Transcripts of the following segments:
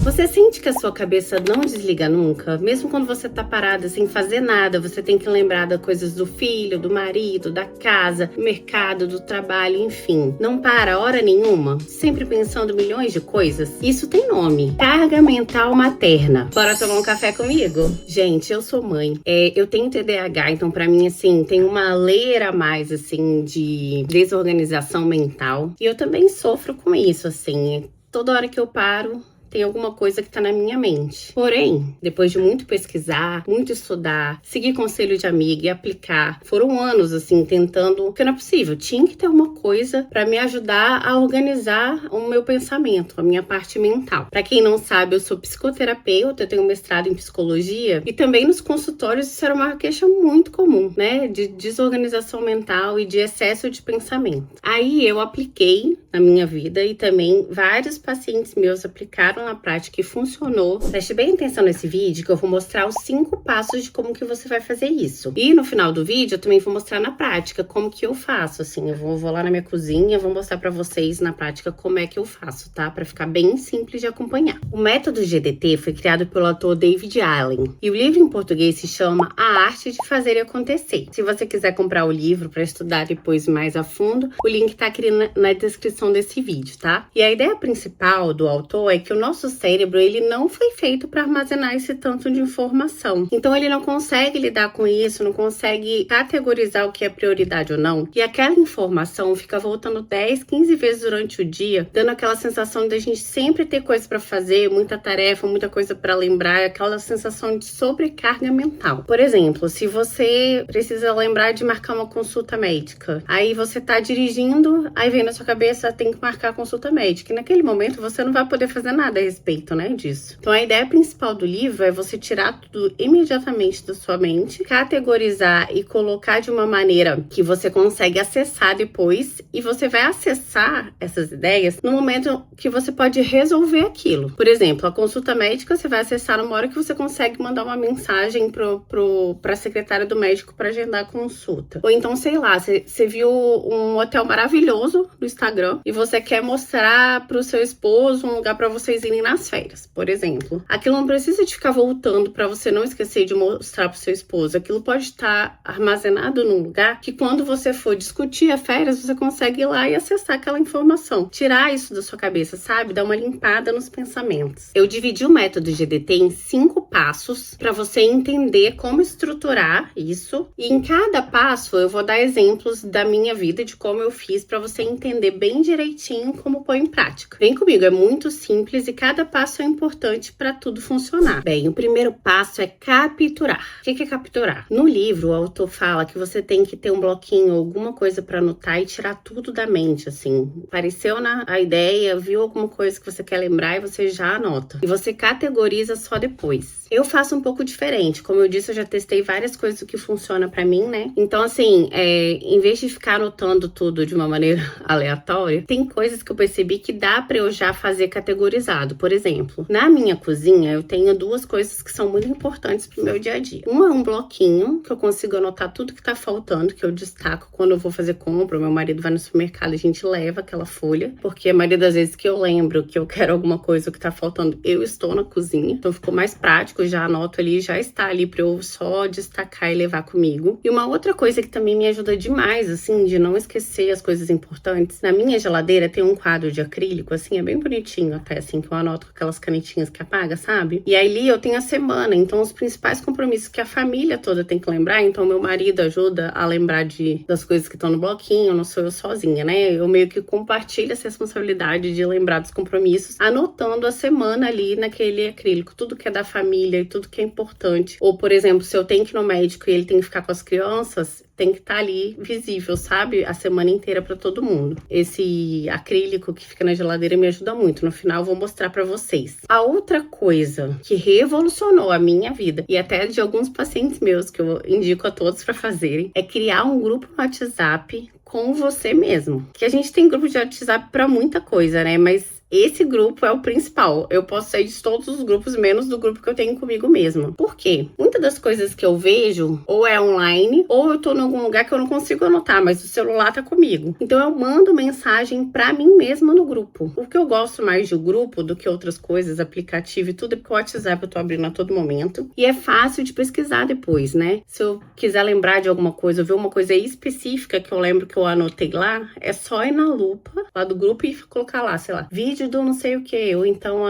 Você sente que a sua cabeça não desliga nunca? Mesmo quando você tá parada sem fazer nada, você tem que lembrar das coisas do filho, do marido, da casa, do mercado, do trabalho, enfim. Não para hora nenhuma? Sempre pensando milhões de coisas? Isso tem nome: carga mental materna. Bora tomar um café comigo? Gente, eu sou mãe. Eu tenho TDAH, então pra mim, assim, tem uma leira a mais, assim, de desorganização mental. E eu também sofro com isso, assim. Toda hora que eu paro, tem alguma coisa que tá na minha mente. Porém, depois de muito pesquisar, muito estudar, seguir conselho de amiga e aplicar, foram anos, assim, tentando, porque não é possível. Tinha que ter uma coisa pra me ajudar a organizar o meu pensamento, a minha parte mental. Pra quem não sabe, eu sou psicoterapeuta, eu tenho mestrado em psicologia e também nos consultórios isso era uma queixa muito comum, né? De desorganização mental e de excesso de pensamento. Aí eu apliquei na minha vida e também vários pacientes meus aplicaram na prática e funcionou. Preste bem atenção nesse vídeo que eu vou mostrar os 5 passos de como que você vai fazer isso. E no final do vídeo eu também vou mostrar na prática como que eu faço, assim. Eu vou lá na minha cozinha, vou mostrar pra vocês na prática como é que eu faço, tá? Pra ficar bem simples de acompanhar. O método GDT foi criado pelo autor David Allen. E o livro em português se chama A Arte de Fazer e Acontecer. Se você quiser comprar o livro pra estudar depois mais a fundo, o link tá aqui na descrição desse vídeo, tá? E a ideia principal do autor é que o nosso cérebro, ele não foi feito para armazenar esse tanto de informação. Então, ele não consegue lidar com isso, não consegue categorizar o que é prioridade ou não. E aquela informação fica voltando 10, 15 vezes durante o dia, dando aquela sensação de a gente sempre ter coisa para fazer, muita tarefa, muita coisa para lembrar, aquela sensação de sobrecarga mental. Por exemplo, se você precisa lembrar de marcar uma consulta médica, aí você tá dirigindo, aí vem na sua cabeça, tem que marcar a consulta médica. E naquele momento, você não vai poder fazer nada a respeito, né, disso. Então, a ideia principal do livro é você tirar tudo imediatamente da sua mente, categorizar e colocar de uma maneira que você consegue acessar depois, e você vai acessar essas ideias no momento que você pode resolver aquilo. Por exemplo, a consulta médica você vai acessar numa hora que você consegue mandar uma mensagem pra secretária do médico para agendar a consulta. Ou então, sei lá, você viu um hotel maravilhoso no Instagram e você quer mostrar pro seu esposo um lugar para vocês irem nas férias, por exemplo. Aquilo não precisa de ficar voltando para você não esquecer de mostrar pro seu esposo. Aquilo pode estar armazenado num lugar que quando você for discutir a férias, você consegue ir lá e acessar aquela informação. Tirar isso da sua cabeça, sabe? Dar uma limpada nos pensamentos. Eu dividi o método GDT em 5 passos para você entender como estruturar isso. E em cada passo eu vou dar exemplos da minha vida, de como eu fiz, para você entender bem direitinho como pôr em prática. Vem comigo, é muito simples e cada passo é importante para tudo funcionar. Bem, o primeiro passo é capturar. O que é capturar? No livro, o autor fala que você tem que ter um bloquinho, alguma coisa para anotar e tirar tudo da mente, assim. Apareceu a ideia, viu alguma coisa que você quer lembrar e você já anota. E você categoriza só depois. Eu faço um pouco diferente. Como eu disse, eu já testei várias coisas que funcionam pra mim, né? Então, assim, em vez de ficar anotando tudo de uma maneira aleatória, tem coisas que eu percebi que dá pra eu já fazer categorizado. Por exemplo, na minha cozinha, eu tenho 2 coisas que são muito importantes pro meu dia a dia. Uma é um bloquinho, que eu consigo anotar tudo que tá faltando, que eu destaco quando eu vou fazer compra. O meu marido vai no supermercado, a gente leva aquela folha, porque a maioria das vezes que eu lembro que eu quero alguma coisa que tá faltando, eu estou na cozinha. Então, ficou mais prático. Já anoto ali, já está ali para eu só destacar e levar comigo. E uma outra coisa que também me ajuda demais, assim, de não esquecer as coisas importantes. Na minha geladeira tem um quadro de acrílico, assim, é bem bonitinho até, assim, que eu anoto com aquelas canetinhas que apaga, sabe? E aí eu tenho a semana, então os principais compromissos que a família toda tem que lembrar, então meu marido ajuda a lembrar das coisas que estão no bloquinho, não sou eu sozinha, né? Eu meio que compartilho essa responsabilidade de lembrar dos compromissos, anotando a semana ali naquele acrílico, tudo que é da família e tudo que é importante. Ou, por exemplo, se eu tenho que ir no médico e ele tem que ficar com as crianças, tem que estar ali visível, sabe? A semana inteira para todo mundo. Esse acrílico que fica na geladeira me ajuda muito. No final eu vou mostrar para vocês. A outra coisa que revolucionou a minha vida, e até de alguns pacientes meus que eu indico a todos para fazerem, é criar um grupo no WhatsApp com você mesmo. Que a gente tem grupo de WhatsApp para muita coisa, né? Mas esse grupo é o principal. Eu posso sair de todos os grupos, menos do grupo que eu tenho comigo mesma. Por quê? Muitas das coisas que eu vejo, ou é online, ou eu tô em algum lugar que eu não consigo anotar, mas o celular tá comigo. Então eu mando mensagem pra mim mesma no grupo. O que eu gosto mais de grupo do que outras coisas, aplicativo e tudo, é porque o WhatsApp eu tô abrindo a todo momento. E é fácil de pesquisar depois, né? Se eu quiser lembrar de alguma coisa, ou ver uma coisa específica que eu lembro que eu anotei lá, é só ir na lupa lá do grupo e colocar lá, sei lá, vídeo do não sei o que, ou então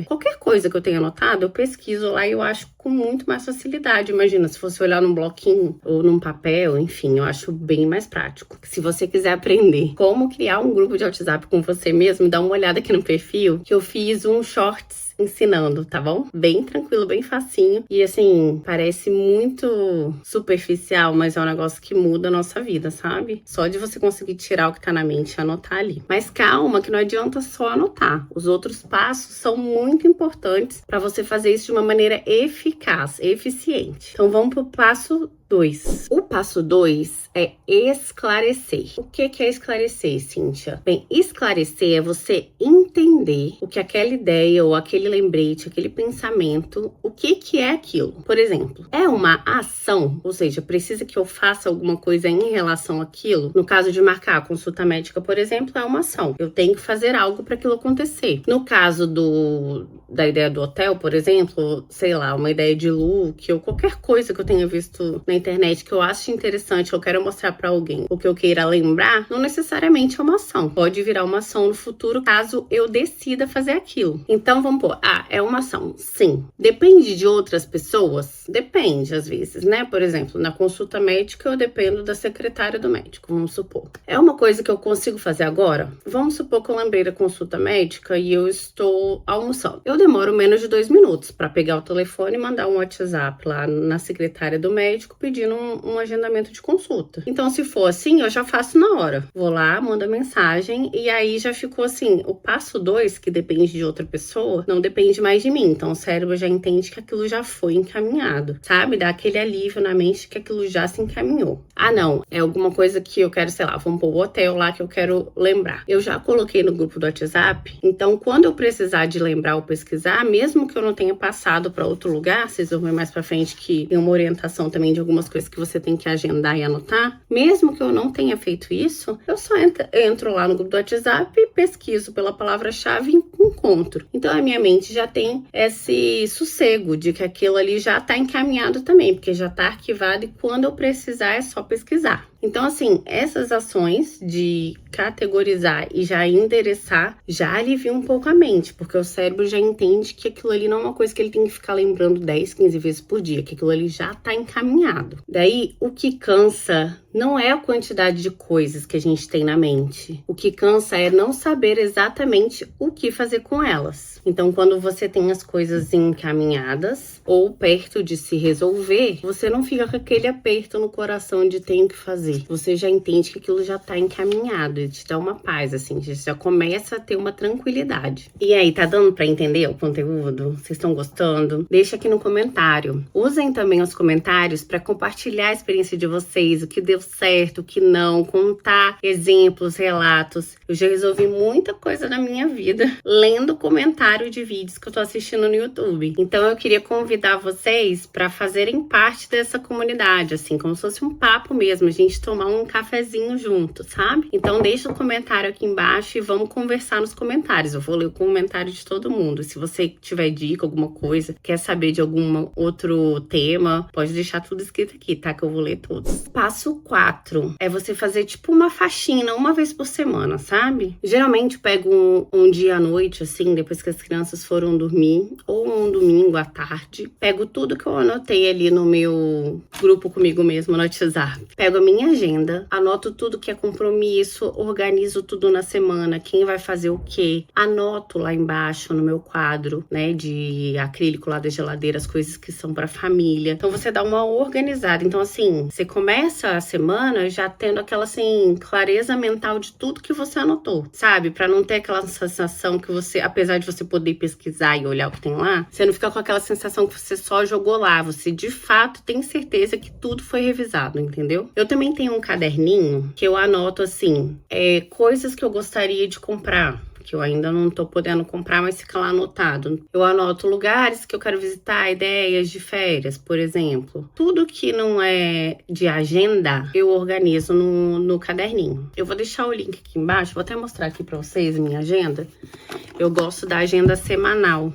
qualquer coisa que eu tenha anotado, eu pesquiso lá e eu acho com muito mais facilidade. Imagina, se fosse olhar num bloquinho ou num papel, enfim, eu acho bem mais prático. Se você quiser aprender como criar um grupo de WhatsApp com você mesmo, dá uma olhada aqui no perfil, que eu fiz um shorts ensinando, tá bom? Bem tranquilo, bem facinho. E assim, parece muito superficial, mas é um negócio que muda a nossa vida, sabe? Só de você conseguir tirar o que tá na mente e anotar ali. Mas calma, que não adianta só anotar. Os outros passos são muito importantes para você fazer isso de uma maneira eficaz, eficiente. Então vamos pro passo 2. O passo 2 é esclarecer. O que é esclarecer, Cíntia? Bem, esclarecer é você entender o que aquela ideia ou aquele lembrete, aquele pensamento, o que é aquilo. Por exemplo, é uma ação, ou seja, precisa que eu faça alguma coisa em relação àquilo. No caso de marcar a consulta médica, por exemplo, é uma ação. Eu tenho que fazer algo para aquilo acontecer. No caso da ideia do hotel, por exemplo, sei lá, uma ideia de look ou qualquer coisa que eu tenha visto na internet que eu acho interessante, eu quero mostrar pra alguém, o que eu queira lembrar, não necessariamente é uma ação. Pode virar uma ação no futuro, caso eu decida fazer aquilo. Então, vamos pôr, é uma ação. Sim. Depende de outras pessoas? Depende, às vezes, né? Por exemplo, na consulta médica, eu dependo da secretária do médico, vamos supor. É uma coisa que eu consigo fazer agora? Vamos supor que eu lembrei da consulta médica e eu estou almoçando. Eu demoro menos de 2 minutos para pegar o telefone e mandar um WhatsApp lá na secretária do médico pedindo um agendamento de consulta. Então, se for assim, eu já faço na hora. Vou lá, mando a mensagem e aí já ficou assim. O passo 2, que depende de outra pessoa, não depende mais de mim. Então, o cérebro já entende que aquilo já foi encaminhado, sabe? Dá aquele alívio na mente que aquilo já se encaminhou. Ah, não, é alguma coisa que eu quero, sei lá, vamos pôr o hotel lá que eu quero lembrar. Eu já coloquei no grupo do WhatsApp, então quando eu precisar de lembrar ou pesquisar, mesmo que eu não tenha passado para outro lugar, vocês vão ver mais pra frente que tem uma orientação também de algumas coisas que você tem que agendar e anotar. Mesmo que eu não tenha feito isso, eu só entro lá no grupo do WhatsApp, pesquiso pela palavra-chave e encontro. Então a minha mente já tem esse sossego de que aquilo ali já tá encaminhado também, porque já tá arquivado e quando eu precisar é só pesquisar. Então, assim, essas ações de categorizar e já endereçar já alivia um pouco a mente, porque o cérebro já entende que aquilo ali não é uma coisa que ele tem que ficar lembrando 10, 15 vezes por dia, que aquilo ali já tá encaminhado. Daí, o que cansa não é a quantidade de coisas que a gente tem na mente. O que cansa é não saber exatamente o que fazer com elas. Então, quando você tem as coisas encaminhadas ou perto de se resolver, você não fica com aquele aperto no coração de tenho que fazer. Você já entende que aquilo já tá encaminhado e te dá uma paz, assim, você já começa a ter uma tranquilidade. E aí, tá dando pra entender o conteúdo? Vocês estão gostando? Deixa aqui no comentário. Usem também os comentários para compartilhar a experiência de vocês, o que deu certo, o que não, contar exemplos, relatos. Eu já resolvi muita coisa na minha vida lendo comentário de vídeos que eu tô assistindo no YouTube. Então eu queria convidar vocês para fazerem parte dessa comunidade, assim, como se fosse um papo mesmo, a gente tomar um cafezinho junto, sabe? Então deixa o comentário aqui embaixo e vamos conversar nos comentários. Eu vou ler o comentário de todo mundo. Se você tiver dica, alguma coisa, quer saber de algum outro tema, pode deixar tudo escrito aqui, tá? Que eu vou ler todos. Passo 4 é você fazer tipo uma faxina uma vez por semana, sabe? Geralmente eu pego um dia à noite, assim, depois que as crianças foram dormir, ou um domingo à tarde, pego tudo que eu anotei ali no meu grupo comigo mesmo no WhatsApp. Pego a minha agenda, anoto tudo que é compromisso, organizo tudo na semana, quem vai fazer o quê, anoto lá embaixo no meu quadro, né, de acrílico lá da geladeira, as coisas que são pra família. Então você dá uma organizada. Então assim, você começa a semana já tendo aquela assim, clareza mental de tudo que você anotou, sabe? Pra não ter aquela sensação que você, apesar de você poder pesquisar e olhar o que tem lá, você não fica com aquela sensação que você só jogou lá. Você de fato tem certeza que tudo foi revisado, entendeu? Eu também tenho um caderninho que eu anoto assim, coisas que eu gostaria de comprar, que eu ainda não tô podendo comprar, mas fica lá anotado. Eu anoto lugares que eu quero visitar, ideias de férias, por exemplo. Tudo que não é de agenda, eu organizo no caderninho. Eu vou deixar o link aqui embaixo, vou até mostrar aqui pra vocês minha agenda. Eu gosto da agenda semanal.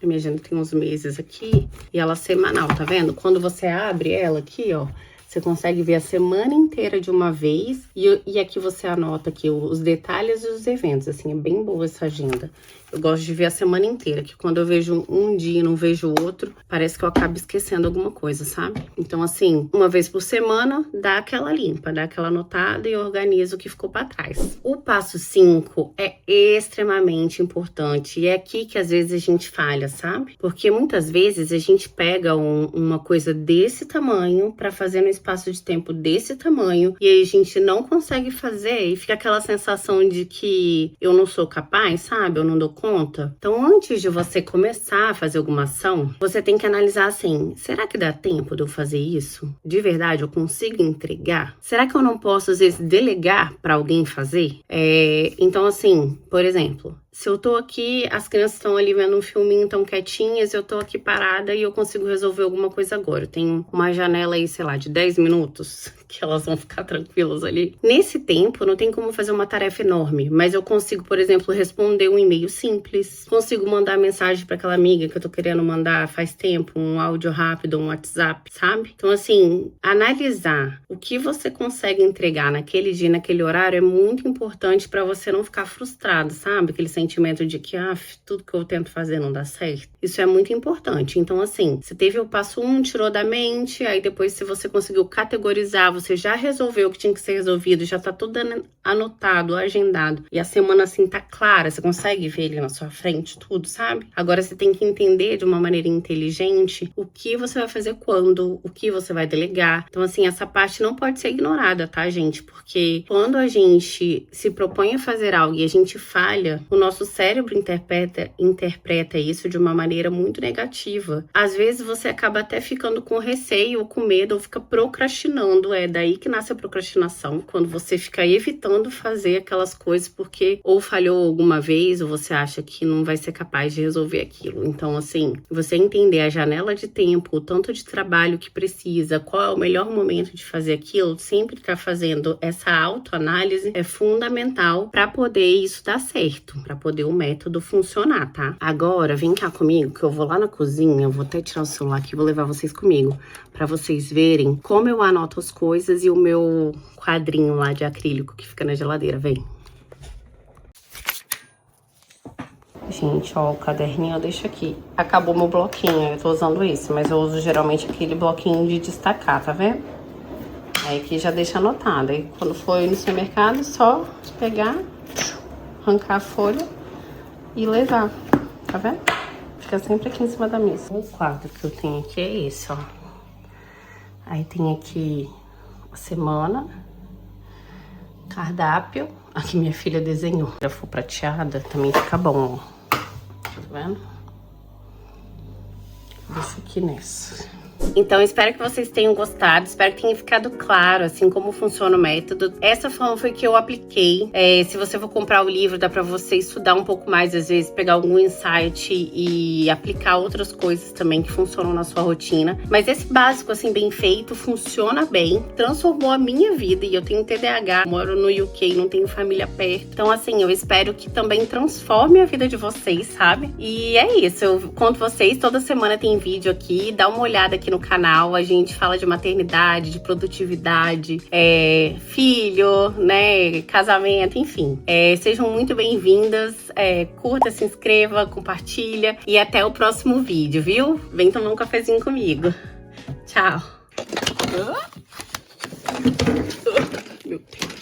A minha agenda tem uns meses aqui e ela é semanal, tá vendo? Quando você abre ela aqui, ó, você consegue ver a semana inteira de uma vez e aqui você anota aqui os detalhes e os eventos, assim, é bem boa essa agenda. Eu gosto de ver a semana inteira, que quando eu vejo um dia e não vejo o outro, parece que eu acabo esquecendo alguma coisa, sabe? Então, assim, uma vez por semana, dá aquela limpa, dá aquela anotada e organiza o que ficou pra trás. O passo 5 é extremamente importante e é aqui que às vezes a gente falha, sabe? Porque muitas vezes a gente pega uma coisa desse tamanho pra fazer no espaço de tempo desse tamanho e aí a gente não consegue fazer e fica aquela sensação de que eu não sou capaz, sabe? Eu não dou conta. Então, antes de você começar a fazer alguma ação, você tem que analisar assim, será que dá tempo de eu fazer isso? De verdade, eu consigo entregar? Será que eu não posso, às vezes, delegar para alguém fazer? Então, assim, por exemplo, se eu tô aqui, as crianças estão ali vendo um filminho, tão quietinhas, eu tô aqui parada e eu consigo resolver alguma coisa agora. Eu tenho uma janela aí, sei lá, de 10 minutos, que elas vão ficar tranquilas ali. Nesse tempo, não tem como fazer uma tarefa enorme, mas eu consigo, por exemplo, responder um e-mail simples, consigo mandar mensagem para aquela amiga que eu tô querendo mandar faz tempo, um áudio rápido, um WhatsApp, sabe? Então, assim, analisar o que você consegue entregar naquele dia, naquele horário, é muito importante para você não ficar frustrado, sabe? Aquele sentimento de que, tudo que eu tento fazer não dá certo. Isso é muito importante. Então, assim, você teve o passo 1, tirou da mente, aí depois, se você conseguiu categorizar, você já resolveu o que tinha que ser resolvido, já tá tudo anotado, agendado, e a semana, assim, tá clara, você consegue ver ele na sua frente, tudo, sabe? Agora, você tem que entender de uma maneira inteligente o que você vai fazer quando, o que você vai delegar. Então, assim, essa parte não pode ser ignorada, tá, gente? Porque quando a gente se propõe a fazer algo e a gente falha, o nosso cérebro interpreta isso de uma maneira muito negativa. Às vezes você acaba até ficando com receio ou com medo ou fica procrastinando. É daí que nasce a procrastinação, quando você fica evitando fazer aquelas coisas porque ou falhou alguma vez ou você acha que não vai ser capaz de resolver aquilo. Então, assim, você entender a janela de tempo, o tanto de trabalho que precisa, qual é o melhor momento de fazer aquilo, sempre estar fazendo essa autoanálise é fundamental para poder isso dar certo, para poder o método funcionar, tá? Agora, vem cá comigo, que eu vou lá na cozinha, eu vou até tirar o celular aqui e vou levar vocês comigo, para vocês verem como eu anoto as coisas e o meu quadrinho lá de acrílico que fica na geladeira, vem. Gente, ó, o caderninho eu deixo aqui. Acabou meu bloquinho, eu tô usando esse, mas eu uso geralmente aquele bloquinho de destacar, tá vendo? Aí aqui já deixa anotado. Aí quando for ir no supermercado, só pegar, arrancar a folha e levar, tá vendo? Fica sempre aqui em cima da mesa. O quadro que eu tenho aqui é esse, ó. Aí tem aqui a semana, cardápio. Aqui minha filha desenhou. Se for prateada, também fica bom, ó. Tá vendo? Deixa aqui nessa. Então, espero que vocês tenham gostado, espero que tenha ficado claro, assim, como funciona o método. Essa forma foi que eu apliquei. Se você for comprar o livro, dá pra você estudar um pouco mais, às vezes, pegar algum insight e aplicar outras coisas também que funcionam na sua rotina. Mas esse básico, assim, bem feito, funciona bem, transformou a minha vida. E eu tenho TDAH, moro no UK, não tenho família perto. Então, assim, eu espero que também transforme a vida de vocês, sabe? E é isso, eu conto vocês, toda semana tem vídeo aqui, dá uma olhada aqui no canal, a gente fala de maternidade, de produtividade, filho, né, casamento, enfim. Sejam muito bem-vindas, curta, se inscreva, compartilha e até o próximo vídeo, viu? Vem tomar um cafezinho comigo. Tchau. Meu Deus.